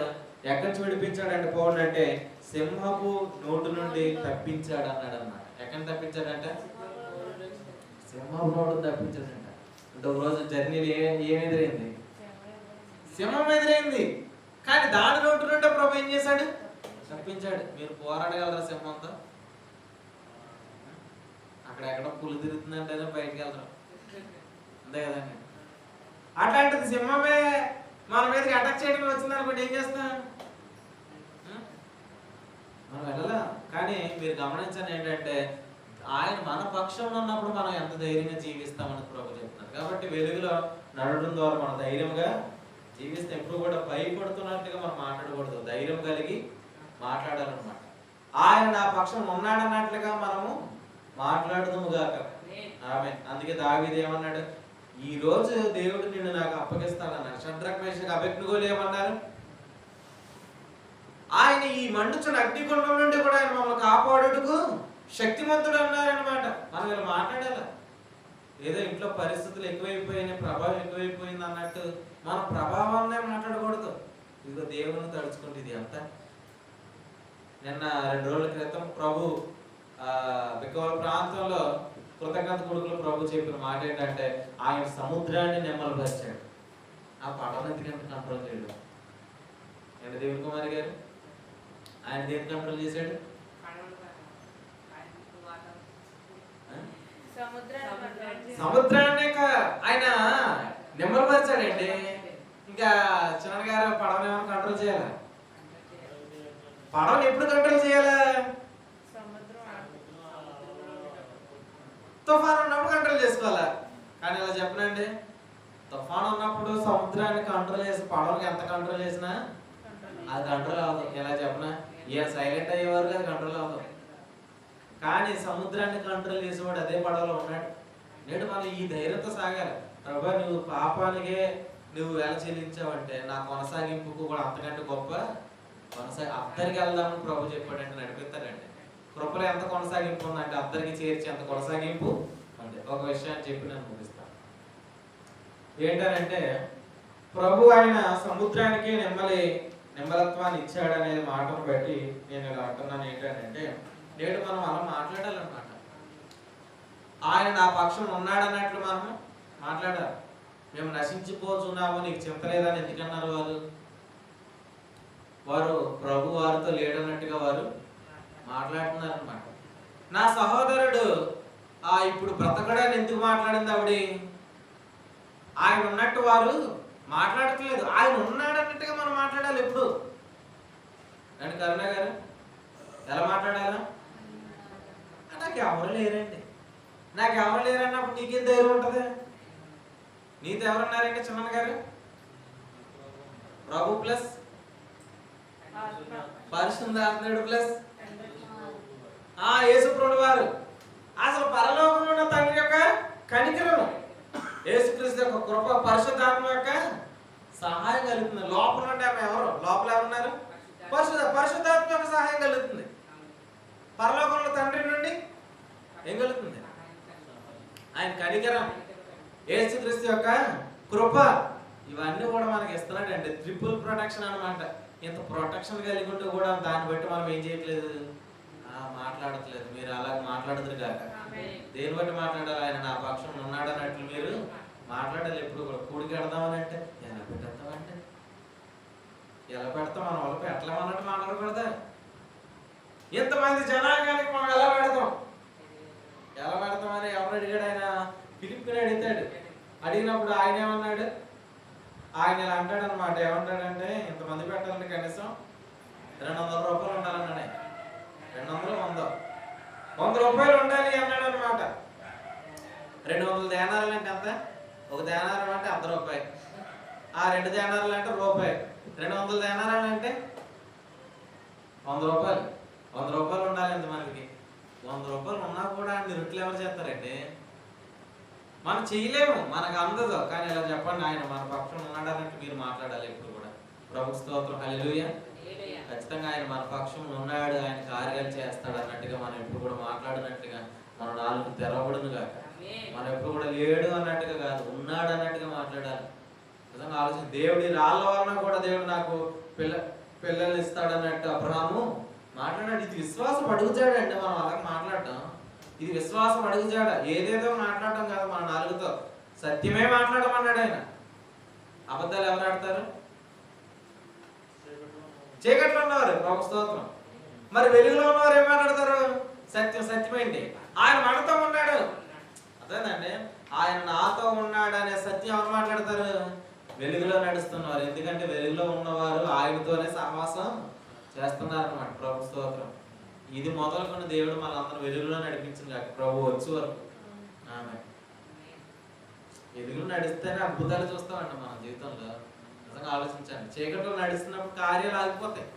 ఎక్కడి నుంచి విడిపించాడంటే పౌరుడు అంటే సింహపు నోటు నుండి తప్పించాడు అన్నాడు అన్నమాట. ఎక్కడిని తప్పించాడంటే సింహపు నోటు తప్పించాడంట. అంటే ఒక రోజు జర్నీలు ఏం ఎదురైంది? సింహం ఎదురైంది. కానీ దాని నోటు నుండి ప్రభు ఏం చేశాడు? తప్పించాడు. మీరు పోరాడగలరా సింహంతో? అక్కడ ఎక్కడ పులి తిరుగుతుందంటేనే బయటికి వెళ్తారు, అంతే కదండి. అట్లాంటిది సింహమే మన మీదకి అటాక్ చేయడానికి వచ్చింది అనుకోండి, ఏం చేస్తాం? మనం వెళ్ళాలా. కానీ మీరు గమనించండి ఏంటంటే ఆయన మన పక్షంలో ఉన్నప్పుడు మనం ఎంత ధైర్యంగా జీవిస్తామని ప్రభు చెప్తున్నారు. కాబట్టి వెలుగులో నడవడం ద్వారా మనం ధైర్యంగా జీవిస్తే ఎప్పుడు కూడా భయపడుతున్నట్టుగా మనం మాట్లాడకూడదు. ధైర్యం కలిగి మాట్లాడాలన్నమాట. ఆయన నా పక్షం ఉన్నాడన్నట్లుగా మనము మాట్లాడుదుము గాక. ఆమె అందుకే దావీదు ఏమన్నాడు? ఈ రోజు దేవుడు నిన్ను నాకు అప్పగిస్తానన్నాడు. షడ్రక్ మేషక్ అబేద్నెగోలు ఏమన్నారు? ఆయన ఈ మండుచున్న అగ్నిగుండం నుండి కూడా ఆయన మమ్మల్ని కాపాడుటకు శక్తిమంతుడు అన్నారనమాట. మనం ఇలా మాట్లాడాల. ఏదో ఇంట్లో పరిస్థితులు ఎక్కువైపోయినాయి, ప్రభావం ఎక్కువైపోయింది అన్నట్టు మన ప్రభావాన్నే మాట్లాడకూడదు. ఇదిగో దేవుని తడుచుకుంటే ఇది అంతా. నిన్న 2 రోజుల క్రితం ప్రభు బిక్కవల ప్రాంతంలో కృతజ్ఞత కొడుకులు ప్రభు చెప్పిన మాట ఏంటంటే ఆయన సముద్రాన్ని నెమ్మలపరిచాడు. ఆ పడవను ఎందుకంటే కంట్రోల్ చేయడం ఏంటి? దేవుని కుమారి గారు ఆయన దేని కంట్రోల్ చేశాడు? సముద్రాన్ని ఆయన నెమ్మలపరిచాడండి. ఇంకా చిన్న గారు పడవని ఏమైనా కంట్రోల్ చేయాలా? పడవని ఎప్పుడు కంట్రోల్ చేయాలా? తుఫాను ఉన్నప్పుడు కంట్రోల్ చేసుకోవాలా. కానీ ఇలా చెప్పనండి, తుఫాను ఉన్నప్పుడు సముద్రాన్ని కంట్రోల్ చేసి పడవకి ఎంత కంట్రోల్ చేసినా అది కంట్రోల్ అవ్వదు. ఎలా చెప్పనా, ఏ సైలెంట్ అయ్యేవారు అది కంట్రోల్ అవ్వదు. కానీ సముద్రాన్ని కంట్రోల్ చేసేవాడు అదే పడవలో ఉన్నాడు. నేడు మనం ఈ ధైర్యంతో సాగాలి. ప్రభా నువ్వు పాపానికే నువ్వు వేల చెల్లించావంటే నా కొనసాగింపుకు కూడా అంతకంటే గొప్ప అద్దరికి వెళ్దామని ప్రభు చెప్పాడంటే నడిపిస్తాడండి. కృపలో ఎంత కొనసాగింపు ఉందంటే అద్దరికి చేర్చి అంత కొనసాగింపు అంటే ఒక విషయాన్ని చెప్పి నేను ముగిస్తాను. ఏంటనంటే ప్రభు ఆయన సముద్రానికి నెమ్మలత్వాన్ని ఇచ్చాడనే మాటను బట్టి నేను ఇలా అంటున్నాను. ఏంటంటే నేడు మనం అలా మాట్లాడాలన్నమాట. ఆయన నా పక్షం ఉన్నాడన్నట్లు మనం మాట్లాడాలి. మేము నశించిపోతున్నాము, నీకు చింత లేదని ఎందుకన్నారు వారు ప్రభు వారితో లేడన్నట్టుగా వారు మాట్లాడుతున్నారన్నమాట. నా సహోదరుడు ఇప్పుడు బ్రతకడాన్ని ఎందుకు మాట్లాడింది ఆవిడ? ఆయన ఉన్నట్టు వారు మాట్లాడట్లేదు. ఆయన ఉన్నాడన్నట్టుగా మనం మాట్లాడాలి ఎప్పుడు. అండి కరుణ గారు ఎలా మాట్లాడాలా? నాకు ఎవరు లేరండి, నాకు ఎవరు లేరన్నప్పుడు నీకేం ధైర్యం ఉంటుంది? నీతో ఎవరున్నారండి చిన్న గారు? ప్రభు ప్లస్ పరిశుద్ధాత్ముడు ప్లస్ యేసుప్రభువు వారు. అసలు పరలోకంలో ఉన్న తండ్రి యొక్క కనికరం, యేసుక్రీస్తు యొక్క కృప, పరిశుద్ధాత్మ యొక్క సహాయం కలుగుతుంది. లోపల నుండి ఆమె ఎవరు? లోపల ఎవరున్నారు? పరిశుద్ధాత్మ యొక్క సహాయం కలుగుతుంది. పరలోకంలో తండ్రి నుండి ఏం కలుగుతుంది? ఆయన కనికరం, యేసుక్రీస్తు యొక్క కృప, ఇవన్నీ కూడా మనకి ఇస్తున్నాడు అంటే ట్రిపుల్ ప్రొటెక్షన్ అనమాట. ఇంత ప్రొటెక్షన్ కలిగి ఉంటూ కూడా దాన్ని బట్టి మనం ఏం చేయట్లేదు, మాట్లాడట్లేదు. మీరు అలాగ మాట్లాడదురు కాక. దేని బట్టి మాట్లాడాలి? ఆయన నా పక్షం ఉన్నాడు అన్నట్లు మీరు మాట్లాడాలి. ఎప్పుడు కూడా కూడికి పెడదామని అంటే ఎలా పెట్టేస్తామంటే ఎలా పెడతాం? మన వాళ్ళ పెట్టలేమన్నట్టు మాట్లాడకూడదా? ఇంతమంది జనాంగానికి మనం ఎలా పెడతాం? ఎలా పెడతామని ఎవరు అడిగాడు? ఆయన ఫిలిప్పిని అడుగుతాడు. అడిగినప్పుడు ఆయన ఏమన్నాడు? ఆయన ఇలా అంటాడు అనమాట. ఏమంటాడంటే ఇంతమంది పెట్టాలంటే కనీసం 200 రూపాయలు ఉండాలన్నాడు. 200 100 రూపాయలు ఉండాలి అన్నాడు అనమాట. 200 దేనారాలు అంటే ఎంత? ఒక దేనారం అంటే ₹1. ఆ 2 దేనారాలు అంటే రూపాయి. 200 దేనారాలు అంటే 100 రూపాయలు. 100 రూపాయలు ఉండాలి ఎంతమందికి? 100 రూపాయలు ఉన్నా కూడా అన్ని రొట్టెలు ఎవరు చేస్తారండి? మనం చేయలేము, మనకు అందదు. కానీ ఇలా చెప్పండి, ఆయన మన పక్షం ఉన్నాడు అన్నట్టు మీరు మాట్లాడాలి ఎప్పుడు కూడా. ప్రభు స్తోత్రం, హల్లెలూయా. ఖచ్చితంగా ఆయన మన పక్షం ఉన్నాడు, ఆయన కార్యాలు చేస్తాడు అన్నట్టుగా మనం ఎప్పుడు కూడా మాట్లాడినట్టుగా మన నాలుగు తెరవబడును కాక. మనం ఎప్పుడు కూడా లేడు అన్నట్టుగా కాదు, ఉన్నాడు అన్నట్టుగా మాట్లాడాలి. నిజంగా ఆలోచన. దేవుడి రాళ్ళ వలన కూడా దేవుడు నాకు పిల్లల్ని ఇస్తాడు అన్నట్టు అబ్రహాము మాట్లాడాడు. ఇది విశ్వాసం అడుగుతాడంటే మనం అలాగే మాట్లాడటం. ఇది విశ్వాసం అడుగుతాడ. ఏదేదో మాట్లాడటం కాదు మన నాలుగుతో. సత్యమే మాట్లాడమన్నాడు ఆయన. అబద్ధాలు ఎవరు ఆడతారు? చీకట్లో ఉన్నవారు. ప్రభు స్తోత్రం. మరి వెలుగులో ఉన్నవారు ఏం మాట్లాడతారు? సత్యం. సత్యమేంటి? ఆయన మనతో ఉన్నాడు. అదేనండి, ఆయన నాతో ఉన్నాడు అనే సత్యం ఎవరు మాట్లాడతారు? వెలుగులో నడుస్తున్నవారు. ఎందుకంటే వెలుగులో ఉన్నవారు ఆయనతోనే సహవాసం చేస్తున్నారు అన్నమాట. ప్రభు స్తోత్రం. ఇది మొదలుకొని దేవుడు మనందరం వెలుగులో నడిపించింది కాక ప్రభు వచ్చే వరకు. ఆమె వెలుగులో నడిస్తేనే అద్భుతాలు చూస్తామండి మన జీవితంలో. నిజంగా ఆలోచించండి. చీకట్లో నడుస్తున్నప్పుడు కార్యాలు ఆగిపోతాయి.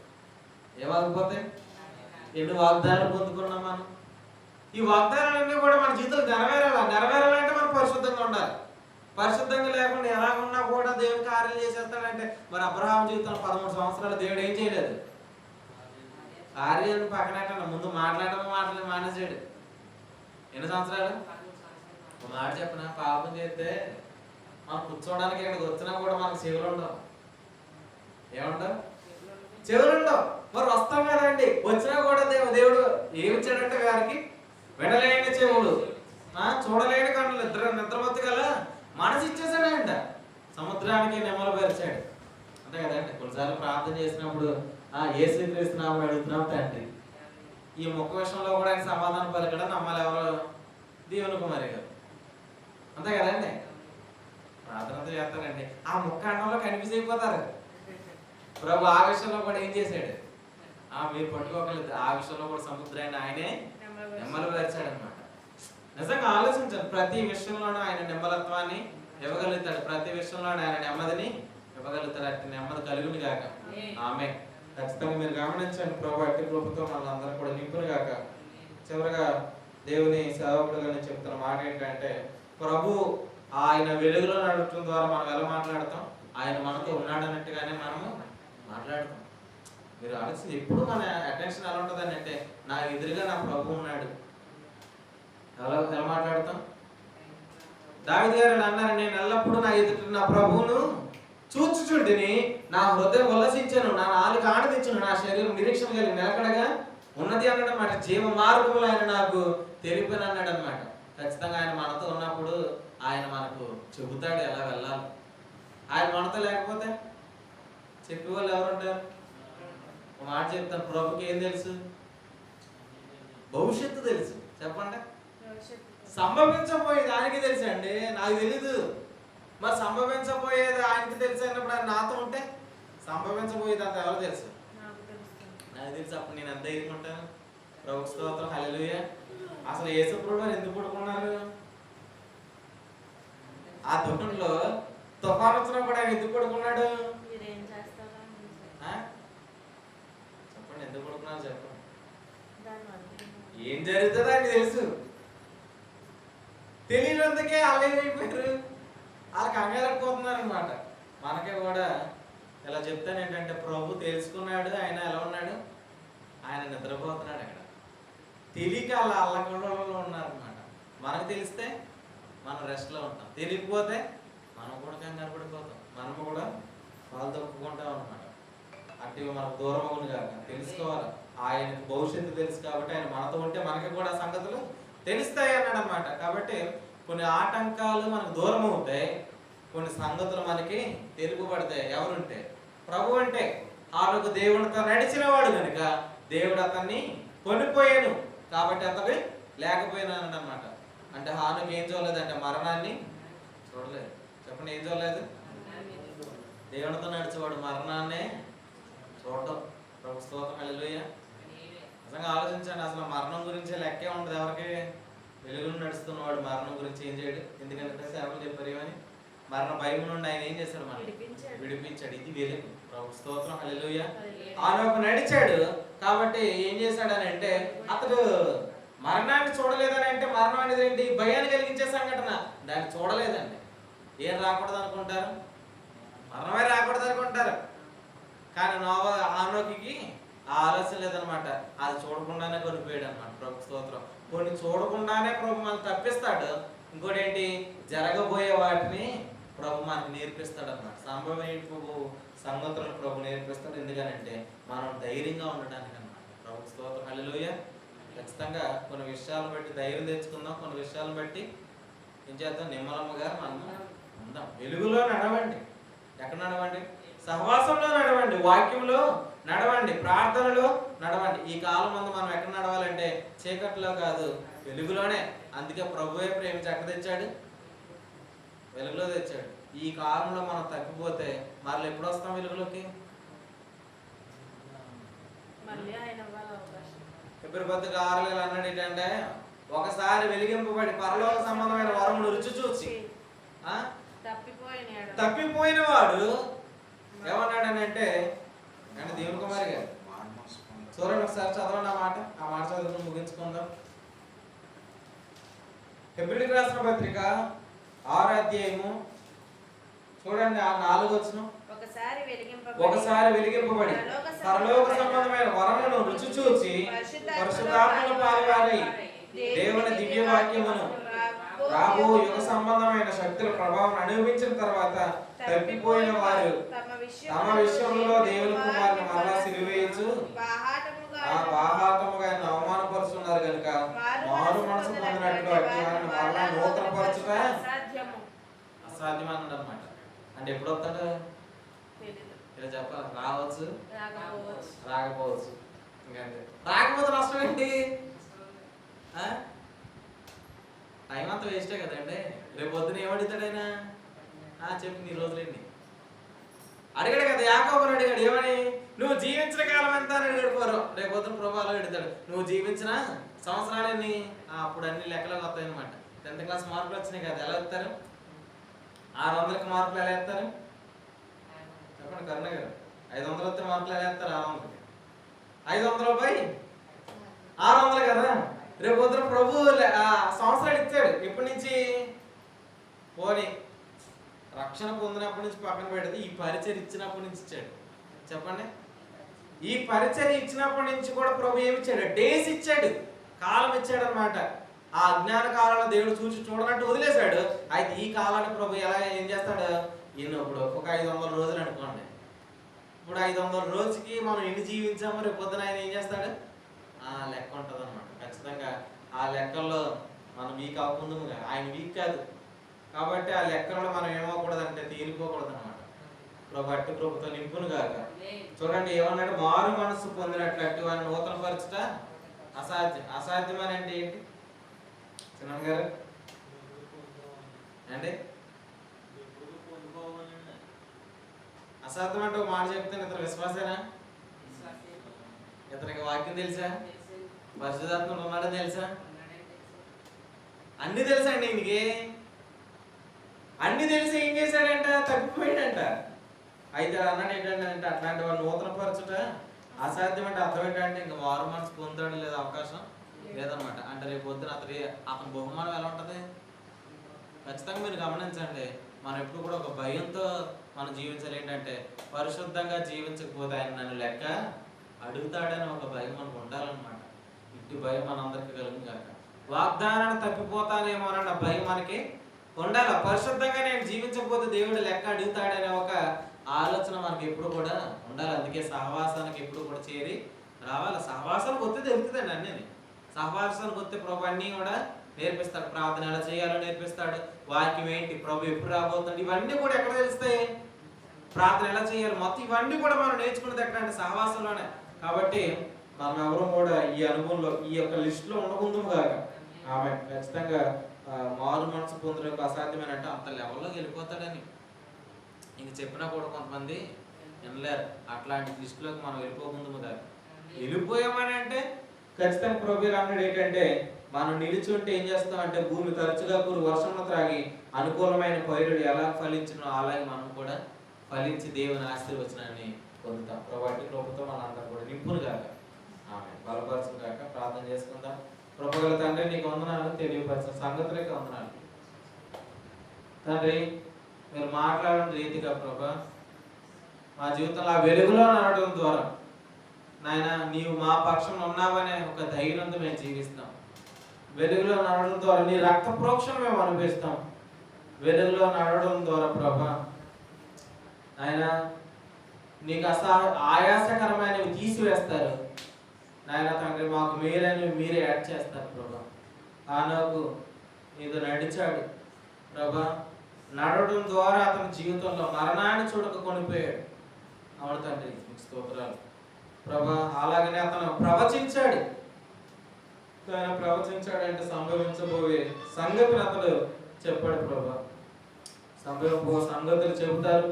ఏమాగిపోతాయి? ఎన్ని వాగ్దానాలు పొందుకున్నాం మనం. ఈ వాగ్దానాలన్నీ కూడా మన జీవితంలో నెరవేరాలంటే మనం పరిశుద్ధంగా ఉండాలి. పరిశుద్ధంగా లేకుండా ఎలాగున్నా కూడా దేవుడు కార్యాలు చేసేస్తాడంటే మరి అబ్రహాం జీవితంలో 13 సంవత్సరాలు దేవుడు ఏం చేయలేదు? కార్యాలను పక్కనట్టండి, ముందు మాట్లాడడం మానేసాడు. ఎన్ని సంవత్సరాలు? ఒక మాట చెప్పిన, పాపం చేస్తే మనం కూర్చోవడానికి ఇక్కడికి వచ్చినా కూడా మనకు చెవులు ఉండవు. ఏముండవు? చెవులు ఉండవు. మరి వస్తాం కదండి, వచ్చినా కూడా దేవుడు ఏమిచ్చాడంటే వారికి వినలేని చెవులు, చూడలేని కన్నులు, నిద్రమత్తు గల మనసు ఇచ్చేసాడంట. సముద్రానికి నెమలు పరిచాడు. అంతే కదండి. కొన్నిసార్లు ప్రార్థన చేసినప్పుడు యేసుక్రీస్తు నామమున అడుగుతున్నాం తండ్రి. ఈ మొక్క విషయంలో కూడా ఆయన సమాధానం పలికడం నమ్మాలి ఎవరు? దేవుని కుమారి గారు. అంతే కదండి. ప్రార్థనతో చేస్తారండి, ఆ మొక్క అన్నంలో కన్ఫ్యూజ్ అయిపోతారు. ప్రభు ఆ విషయంలో కూడా ఏం చేశాడు? మీరు పట్టుకోగలదు. ఆ విషయంలో కూడా సముద్రాన్ని ఆయనే నెమ్మలు పరిచాడు అనమాట. నిజంగా ఆలోచించాలి. ప్రతి విషయంలోనూ ఆయన నెమ్మలత్వాన్ని ఇవ్వగలుగుతాడు. ప్రతి విషయంలోనూ ఆయన నెమ్మదిని ఇవ్వగలుగుతాడు. అట్టి నెమ్మది కలుగుని కాక. ఆమె ఖచ్చితంగా మీరు గమనించండి. ప్రభు అట్టి కృపతో మనందరం కూడా నింపును కాక. చివరిగా దేవుని సేవకుడుగా నేను చెప్తున్న మాట ఏంటంటే, ప్రభు ఆయన వెలుగులో నడవటం ద్వారా మనం ఎలా మాట్లాడతాం? ఆయన మనతో ఉన్నాడన్నట్టుగానే మనము మాట్లాడతాం. మీరు ఆలోచించి ఎప్పుడు మన అటెన్షన్ ఎలా ఉంటుందని అంటే, నా ఎదురుగా నా ప్రభు ఉన్నాడు. ఎలా మాట్లాడతాం? దావీదు గారు అన్నారు, నేను ఎల్లప్పుడూ నా ఎదుట నా ప్రభువును చూచుచుంటిని, నా హృదయం ఉల్లసించను, నా నాలుక ఆనందించను, నా శరీరం నిరీక్షణ కలిగి నిలకడగా ఉన్నది అన్నాడు అనమాట. జీవ మార్గములు ఆయన నాకు తెలిపని అన్నాడు అనమాట. ఖచ్చితంగా ఆయన మనతో ఉన్నప్పుడు ఆయన మనకు చెబుతాడు ఎలా వెళ్ళాలి. ఆయన మనతో లేకపోతే చెప్పేవాళ్ళు ఎవరుంటారు? ఒక మాట చెప్తాను, ప్రభుకి ఏం తెలుసు? భవిష్యత్తు తెలుసు. చెప్పండి. సంభవించబోయేది ఆయనకి తెలుసు అండి, నాకు తెలీదు. మరి సంభవించబోయేది ఆయనకి తెలుసు అన్నప్పుడు ఆయన నాతో ఉంటే సంభవించబోయేది అంత ఎవరు తెలుసు? నాకు తెలుసు. అప్పుడు నేను ఎంత ఎదుర్కొంటాను. ప్రభు స్తోత్రం, హల్లెలూయా. అసలు యేసు ప్రభువు ఎందుకు పడుకున్నారు? ఆ దుఃఖంలో తుఫాను వచ్చినా కూడా ఆయన ఎందుకు పడుకున్నాడు? చెప్పండి, ఎందుకు పడుకున్నారు? చెప్పండి. ఏం జరుగుతుందో ఆయనకి తెలుసు. తెలియనందుకే అలాగైపోయారు. వాళ్ళకి కంగారైపోతున్నారు అనమాట. మనకే కూడా ఇలా చెప్తాను ఏంటంటే, ప్రభు తెలుసుకున్నాడు. ఆయన ఎలా ఉన్నాడు? ఆయన నిద్రపోతున్నాడు. అక్కడ తెలియక అలా అల్లకొండలో ఉన్నారనమాట. మనకు తెలిస్తే మనం రెస్ట్లో ఉంటాం, తెలియకపోతే మనం కూడా కంగారు పడిపోతాం, మనం కూడా వాళ్ళు తప్పుకుంటాం అనమాట. అట్టి మనకు దూరం అవును కాక తెలుసుకోవాలి. ఆయనకు భవిష్యత్తు తెలుసు కాబట్టి ఆయన మనతో ఉంటే మనకి కూడా సంగతులు తెలుస్తాయి అన్నాడు అనమాట. కాబట్టి కొన్ని ఆటంకాలు మనకు దూరం అవుతాయి, కొన్ని సంగతులు మనకి తెలుపబడతాయి. ఎవరుంటే ప్రభు అంటే ఆమెకు దేవునితో నడిచిన వాడు కనుక దేవుడు అతన్ని కొనిపోయాను, కాబట్టి అతను లేకపోయినాడు అనమాట. అంటే హానుకు ఏం చూడలేదంటే మరణాన్ని చూడలేదు. చెప్పండి, ఏం చూడలేదు? దేవునితో నడిచేవాడు మరణాన్నే చూడటం. ప్రభు స్తోత్రం, హల్లెలూయా. నిజంగా ఆలోచించండి, అసలు మరణం గురించి లెక్కే ఉండదు ఎవరికి. వెలుగును నడుస్తున్నవాడు మరణం గురించి ఏం చేయడు. ఎందుకంటే సేవలు చెప్పారు ఏమని, మరణ భయం నుండి ఆయన ఏం చేశాడు? మనం విడిపించాడు. ఇది వెలుగు. ప్రభు స్తోత్రం, హల్లెలూయా. ఆయన నడిచాడు కాబట్టి ఏం చేశాడని అంటే అతడు మరణాన్ని చూడలేదని అంటే మరణం అనేది ఏంటి? భయాన్ని కలిగించే సంఘటన. దాన్ని చూడలేదండి. ఏం రాకూడదు అనుకుంటారు? మరణమే రాకూడదు అనుకుంటారు. కానీ హానోకుకి ఆ ఆలోచన లేదనమాట. అది చూడకుండానే కొనిపోయాడు అనమాట. ప్రభు స్తోత్రం. కొన్ని చూడకుండానే ప్రభు మనల్ని తప్పిస్తాడు. ఇంకోటి ఏంటి? జరగబోయే వాటిని ప్రభు మనకు నేర్పిస్తాడు అనమాట. సంభవింపు సంగతులను ప్రభు నేర్పిస్తాడు. ఎందుకనంటే మనం ధైర్యంగా ఉండడానికి అనమాట. ప్రభు స్తోత్రం, హల్లెలూయా. ఖచ్చితంగా కొన్ని విషయాలను బట్టి ధైర్యం తెచ్చుకుందాం. కొన్ని విషయాలను బట్టి ఏం చేద్దాం? నిమ్మలమ్మగా మనం ఉందాం. వెలుగులో నడవండి. ఎక్కడ నడవండి? సహవాసంలో నడవండి, వాక్యంలో నడవండి, ప్రార్థనలో నడవండి. ఈ కాలం ముందు మనం ఎక్కడ నడవాలంటే చీకట్లో కాదు, వెలుగులోనే. అందుకే ప్రభువే ప్రేమించి ఎక్కడ తెచ్చాడు? వెలుగులో తెచ్చాడు. ఈ కాలంలో మనం తప్పిపోతే మళ్ళీ ఎప్పుడు వస్తాం వెలుగులోకి? ఫిబ్రవరి 6 అన్నాడు ఏంటంటే, ఒకసారి వెలిగింపబడి పరలోక సంబంధమైన వరమును రుచి చూసి తప్పిపోయిన వాడు ఏమన్నాడని అంటే దేవుని కుమారి గారు చూడండి ఒకసారి చదవండి ఆ మాట చదువుకుని ముగించుకుందాం. ఫిబ్రవరికి రాసిన పత్రిక 6వ అధ్యాయము చూడండి, ఆ 4వ వచనం. ఒకసారి వెలిగింపబడి పరలోక సంబంధమైన వరములను రుచి చూచి పరిశుద్ధాత్మలో పాలుగారై దేవుని దివ్య వాక్యమును రాబో యుగ సంబంధమైన శక్తుల ప్రభావం అనుభవించిన తర్వాత తప్పిపోయిన వారు తమ విషయంలో దేవుని కుమారుని మరలా సిలువేయచ్చు బాహాటముగా ఆయన అవమానపరుస్తున్నారు కనుక మారు మనసు పొందినట్లు అట్టి వారిని మరలా నూతన పరచుట అసాధ్యం అన్నాడు అనమాట. అంటే ఎప్పుడు వస్తాడు? ఇలా చెప్పాలి, రావచ్చు రాకపోవచ్చు. ఇంకంతే. రాకపోతే నష్టం ఏంటి? టైం అంతా వేస్టే కదండి. రేపు పొద్దున ఏమడుగుతాడైనా? చెప్పి నీ రోజులేండి అడిగాడు కదా. యాకోబుని అడిగాడు ఏమని? నువ్వు జీవించిన కాలం ఎంత అని అడిగాడు. రేపు పొద్దున ప్రభావం అడుగుతాడు, నువ్వు జీవించిన సంవత్సరాలన్నీ. అప్పుడు అన్ని లెక్కలకు వస్తాయి అనమాట. 10th క్లాస్ మార్కులు వచ్చినాయి కదా, ఎలా వేస్తారు? 600కి మార్కులు ఎలా వేస్తారు? చెప్పండి కరుణ గారు. 500 వస్తే మార్కులు ఎలా వేస్తారు? 600కి 500 పై 600 కదా. రేపు పొద్దున ప్రభు సంవత్సరాలు ఇచ్చాడు. ఎప్పటి నుంచి? పోనీ రక్షణ పొందినప్పటి నుంచి పక్కన పెడితే ఈ పరిచయం ఇచ్చినప్పటి నుంచి ఇచ్చాడు. చెప్పండి, ఈ పరిచయం ఇచ్చినప్పటి నుంచి కూడా ప్రభు ఏమి ఇచ్చాడు? డేస్ ఇచ్చాడు, కాలం ఇచ్చాడు అనమాట. ఆ అజ్ఞాన కాలంలో దేవుడు చూడనట్టు వదిలేశాడు. అయితే ఈ కాలాన్ని ప్రభు ఎలా ఏం చేస్తాడు? ఇప్పుడు ఒక 500 రోజులు అనుకోండి. ఇప్పుడు 500 రోజుకి మనం ఎన్ని జీవించామో రేపు పొద్దున ఆయన ఏం చేస్తాడు? లెక్క ఉంటుంది అనమాట. ఖచ్చితంగా ఆ లెక్కల్లో మనం వీక్ అవ్వకుండా, ఆయన వీక్ కాదు కాబట్టి ఆ లెక్కల్లో మనం ఏమవకూడదంటే తేలిపోకూడదు అనమాట. ప్రభు అట్టి ప్రభుతో నింపును గాక. చూడండి ఏమన్నాడు? మారు మనసు పొందినట్లు అట్టి వారిని నూతన పరచుట అసాధ్యం. అసాధ్యం అని అంటే ఏంటి చిన్న గారు? అంటే అసాధ్యం అంటే ఒక మాట చెప్తాను, ఇతర విశ్వాసేనా? ఇతనికి వాక్యం తెలుసా? పరిశుద్ధాత్మ ఉన్నాడని తెలుసా? అన్ని తెలుసా అండి ఈయనకి? అన్ని తెలిసి ఏం చేశాడంట? తప్పిపోయాడంట. అయితే అన్నాడు ఏంటంటే అట్లాంటి వాళ్ళు నూతన పరచుట అసాధ్యం అంటే అర్థం ఏంటంటే ఇంకా మారు మనసు పొందాడు లేదా అవకాశం లేదనమాట. అంటే రేపు పొద్దున అతని బహుమానం ఎలా ఉంటుంది? ఖచ్చితంగా మీరు గమనించండి. మనం ఎప్పుడు కూడా ఒక భయంతో మనం జీవించాలి. ఏంటంటే పరిశుద్ధంగా జీవించకపోతే ఆయన నన్ను లెక్క అడుగుతాడని ఒక భయం మనకు ఉండాలన్నమాట. ఇటు భయం మనందరికీ కలుగు కాక. వాగ్దానాన్ని తప్పిపోతానేమోనన్న భయం మనకి ఉండాలి. పరిశుద్ధంగా నేను జీవించకపోతే దేవుడు లెక్క అడుగుతాడనే ఒక ఆలోచన మనకి ఎప్పుడు కూడా ఉండాలి. అందుకే సహవాసానికి ఎప్పుడు కూడా చేరి రావాలి. సహవాసానికి వస్తే తెలుస్తుందండి అన్నీ. సహవాసానికి వస్తే ప్రభు అన్నీ కూడా నేర్పిస్తాడు. ప్రార్థన ఎలా చేయాలో నేర్పిస్తాడు. వాక్యం ఏంటి, ప్రభు ఎప్పుడు రాబోతుంది, ఇవన్నీ కూడా ఎక్కడ తెలుస్తాయి? ప్రార్థన ఎలా చేయాలి, మొత్తం ఇవన్నీ కూడా మనం నేర్చుకున్నది ఎక్కడంటే సహవాసంలోనే. కాబట్టి మనం ఎవరు కూడా ఈ అనుభవంలో ఈ యొక్క లిస్టులో ఉండకుందాము కాక ఆమె ఖచ్చితంగా మారు మనసు పొందడానికి అసాధ్యమైన అంటే అంత లెవెల్లోకి వెళ్ళిపోతాడని ఇంక చెప్పినా కూడా కొంతమంది వినలేరు. అట్లాంటి లిస్టులోకి మనం వెళ్ళిపోకుందాము కాక వెళ్ళిపోయామని అంటే ఖచ్చితంగా ప్రభు అన్నాడు ఏంటంటే మనం నిలిచి ఉంటే ఏం చేస్తాం అంటే భూమి తరచుగా కూరు వర్షంలో త్రాగి అనుకూలమైన పైరుడు ఎలా ఫలించినో అలాగే మనం కూడా ఫలించి దేవుని ఆశీర్వచనాన్ని పొందుతాం. ప్రభాటి కృపతో మనందరం కూడా నింపును కాక ఆమె బలపరచును కాక ప్రార్థన చేసుకుందాం. కృపగల తండ్రి నీకు వందనాలు, తెలియపరిచిన సంగతులకి వందనాలు తండ్రి. మీరు మాట్లాడిన రీతిగా ప్రభా మా జీవితంలో ఆ వెలుగులో నడవడం ద్వారా నాయన నీవు మా పక్షంలో ఉన్నావనే ఒక ధైర్యంతో మేము జీవిస్తాం. వెలుగులో నడవడం ద్వారా నీ రక్త ప్రోక్షణ మేము అనుభవిస్తాం. వెలుగులో నడవడం ద్వారా ప్రభా ఆయన నీకు ఆయాసకరమైనవి తీసివేస్తారు నాయన తండ్రి. మాకు మీరే యాడ్ చేస్తారు ప్రభా. ఆనోకు నీతో నడిచాడు ప్రభా. నడవడం ద్వారా అతని జీవితంలో మరణాన్ని చూడక కొనిపోయాడు. అవును తండ్రి నీకు స్తోత్రాలు ప్రభా. అలాగనే అతను ప్రవచించాడు. ఆయన ప్రవచించాడంటే సంభవించబోయే సంగతిని అతడు చెప్పాడు ప్రభా. సంభవించబో సంగతులు చెబుతారు.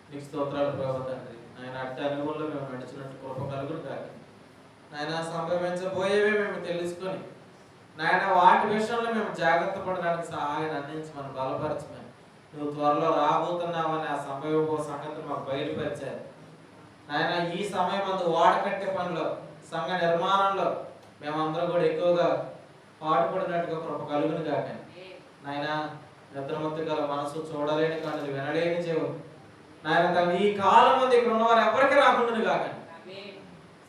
నీకు స్తోత్రాలు ప్రభా తండ్రి. ఆయన అట్టి అనుభవంలో మేము నడిచినట్టు కృప కలుగును కాక నాయన. సంభవించబోయేవే మేము తెలుసుకొని నాయన వాటి విషయంలో మేము జాగ్రత్త పడడానికి సహాయాన్ని అందించి మనం బలపరచమని, నువ్వు త్వరలో రాబోతున్నావని ఆ సంభవించబో సంగతిని మాకు బయలుపరిచారు నాయన. ఈ సమయం అందు వాడకట్టే పనిలో సంఘ నిర్మాణంలో మేమందరం కూడా ఎక్కువగా పాటుపడినట్టుగా కృప కలుగును కాక నాయన. నిద్రమత్తు గల మనసు, చూడలేని కన్నులు, వినలేని చెవులు నాయన తను ఈ కాలం మంది ఇక్కడ ఉన్నవారు ఎవరికి రాకుండా కాక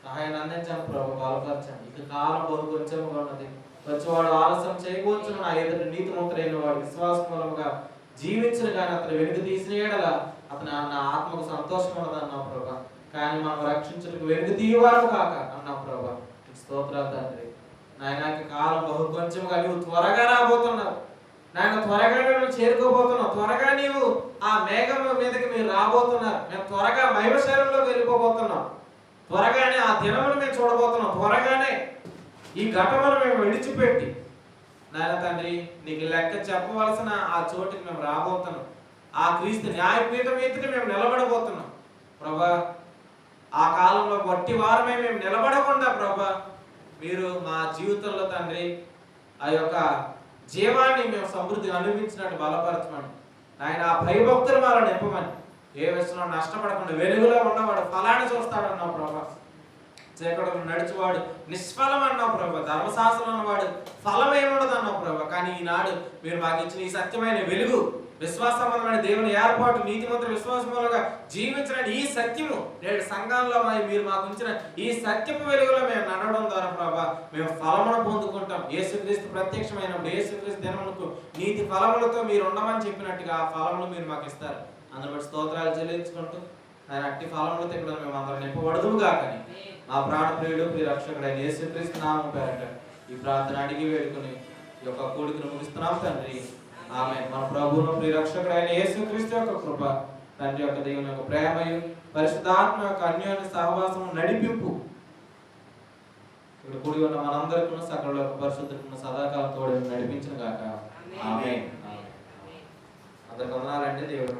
సహాయాన్ని అందించాను ప్రభు. బలపరచండి. ఇక కాలం బహు కొంచెంగా ఉన్నది. వచ్చేవాడు ఆలస్యం చేయకూర్చును. నా ఎదురు నీతిమంతుడైన వాడు విశ్వాస మూలముగా జీవించిన కానీ అతను వెనుక తీసిన ఏడల అతను నా ఆత్మకు సంతోషం ఉండదు అన్నావు ప్రభా. కానీ మనం రక్షించడానికి వెనుక తీయవారు కాక అన్నావు ప్రభా. స్తోత్రాలు తండ్రి. నాయనకి కాలం బహు కొంచెంగా నువ్వు త్వరగా రాబోతున్నావు నాయన. త్వరగా మేము చేరుకోబోతున్నావు. త్వరగా నీవు ఆ మేఘం మీదకి మీరు రాబోతున్నారు. మేము త్వరగా మహిమశైలంలోకి వెళ్ళిపోబోతున్నాం. త్వరగానే ఆ దినమును మేము చూడబోతున్నాం. త్వరగానే ఈ ఘటనను మేము విడిచిపెట్టి నాయన తండ్రి నీకు లెక్క చెప్పవలసిన ఆ చోటికి మేము రాబోతున్నాం. ఆ క్రీస్తు న్యాయపీఠం మీదకి మేము నిలబడబోతున్నాం ప్రభా. ఆ కాలంలో వట్టి వారమే మేము నిలబడకుండా ప్రభా మీరు మా జీవితంలో తండ్రి ఆ యొక్క జీవాన్ని మేము సమృద్ధిగా అనుభవించినట్టు బలపరచమని ఆయన. ఆ భయభక్తులు మనం నింపమని, ఏ విషయంలో నష్టపడకుండా వెలుగులో ఉన్నవాడు ఫలాన్ని చూస్తాడన్నావు ప్రభా. చీకటిలో నడిచేవాడు నిష్ఫలం అన్నావు ప్రభా. ధర్మశాస్త్రం అన్నవాడు ఫలం ఏముండదు అన్నావు ప్రభా. కానీ ఈనాడు మీరు మాకు ఇచ్చిన ఈ సత్యమైన వెలుగు, విశ్వాసమైన దేవుని ఏర్పాటు, నీతిమంతుల విశ్వాసములుగా జీవించిన ఈ సత్యము నేడు సంఘంలో మీరు మాకు ఉంచిన ఈ సత్యపు వెలుగులో మేము నడవడం ద్వారా ప్రభా మేము ఫలమును పొందుకుంటాం. యేసుక్రీస్తు ప్రత్యక్షమైనప్పుడు యేసుక్రీస్తు దినములకు నీతి ఫలములతో మీరు ఉండమని చెప్పినట్టుగా ఆ ఫలములు మీరు మాకు ఇస్తారు. అందులో బట్టి స్తోత్రాలు చెల్లించుకుంటూ ఆయన అట్టి ఫలములతో ఇక్కడ మేము అందరం నింపబడదుము కాకని మా ప్రాణప్రియుడు ప్రియ రక్షకుడైన యేసుక్రీస్తు నామమున పేరట ఈ ప్రార్థన అడిగి వేడుకొని ఈ యొక్క కూడికను ముగిస్తున్నాం తండ్రి. ఆమె. మన ప్రభువును ప్రియ రక్షకుడైన యేసుక్రీస్తు యొక్క కృప, తండ్రి యొక్క దేవుని యొక్క ప్రేమయు, పరిశుద్ధాత్మ యొక్క అన్యోన్య సహవాసము నడిపింపు ఇక్కడ కూడి ఉన్న మనందరికీ సకల పరిశుద్ధులకు సదాకాలం తోడు నడిపించును గాక. ఆమేన్. అందరికి వందనాలండి. దేవుడు